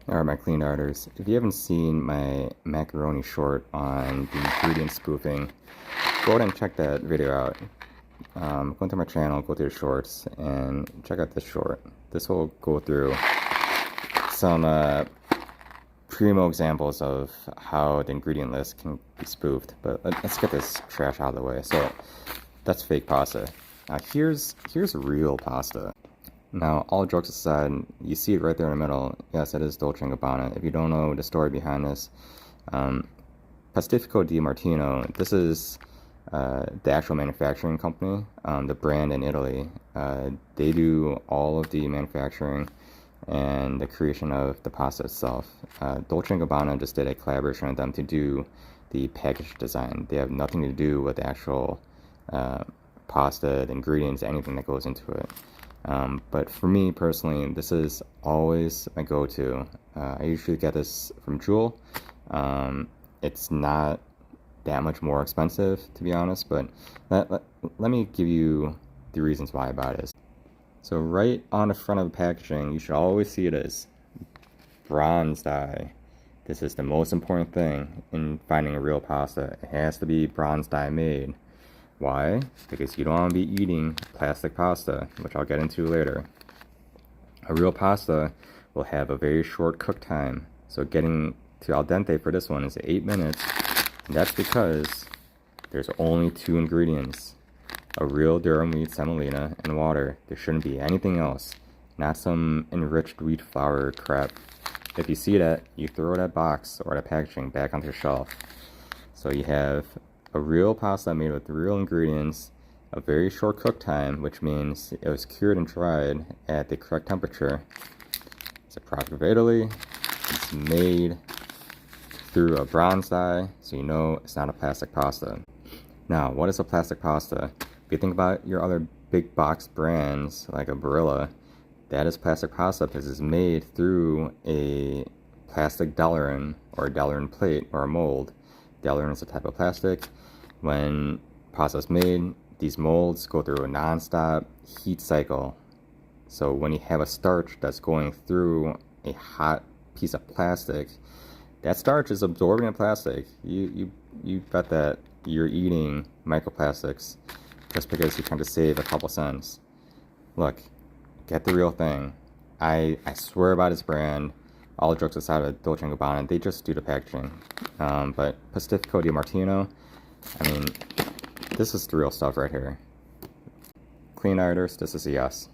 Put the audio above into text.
Alright, my clean arters. If you haven't seen my macaroni short on the ingredient spoofing, go ahead and check that video out. Go into my channel, go to the shorts, and check out this short. This will go through some primo examples of how the ingredient list can be spoofed. But let's get this trash out of the way. So that's fake pasta. Now here's real pasta. Now, all jokes aside, you see it right there in the middle. Yes, it is Dolce Gabbana. If you don't know the story behind this, Pastifico di Martino, this is the actual manufacturing company, the brand in Italy. They do all of the manufacturing and the creation of the pasta itself. Dolce Gabbana just did a collaboration with them to do the package design. They have nothing to do with the actual pasta, the ingredients, anything that goes into it. But for me personally, this is always my go-to. I usually get this from Jewel. It's not that much more expensive, to be honest, but let me give you the reasons why I buy this. So right on the front of the packaging, you should always see it as bronze dye. This is the most important thing in finding a real pasta. It has to be bronze dye made. Why? Because you don't want to be eating plastic pasta, which I'll get into later. A real pasta will have a very short cook time. So getting to al dente for this one is 8 minutes. And that's because there's only 2 ingredients. A real durum wheat semolina and water. There shouldn't be anything else. Not some enriched wheat flour crap. If you see that, you throw that box or that packaging back onto the shelf. So you have a real pasta made with real ingredients, a very short cook time, which means it was cured and dried at the correct temperature. It's a product of Italy. It's made through a bronze dye, so you know it's not a plastic pasta. Now, what is a plastic pasta? If you think about your other big box brands, like a Barilla, that is plastic pasta because it's made through a plastic delarin, or a delarin plate, or a mold. Delarin is a type of plastic. When pasta is made, these molds go through a non-stop heat cycle. So when you have a starch that's going through a hot piece of plastic, that starch is absorbing the plastic. You bet that you're eating microplastics just because you're trying to save a couple cents. Look, get the real thing. I swear by this brand. All jokes aside of Dolce & Gabbana, they just do the packaging. But Pastifico di Martino, I mean, this is the real stuff right here. Clean arters, this is a yes.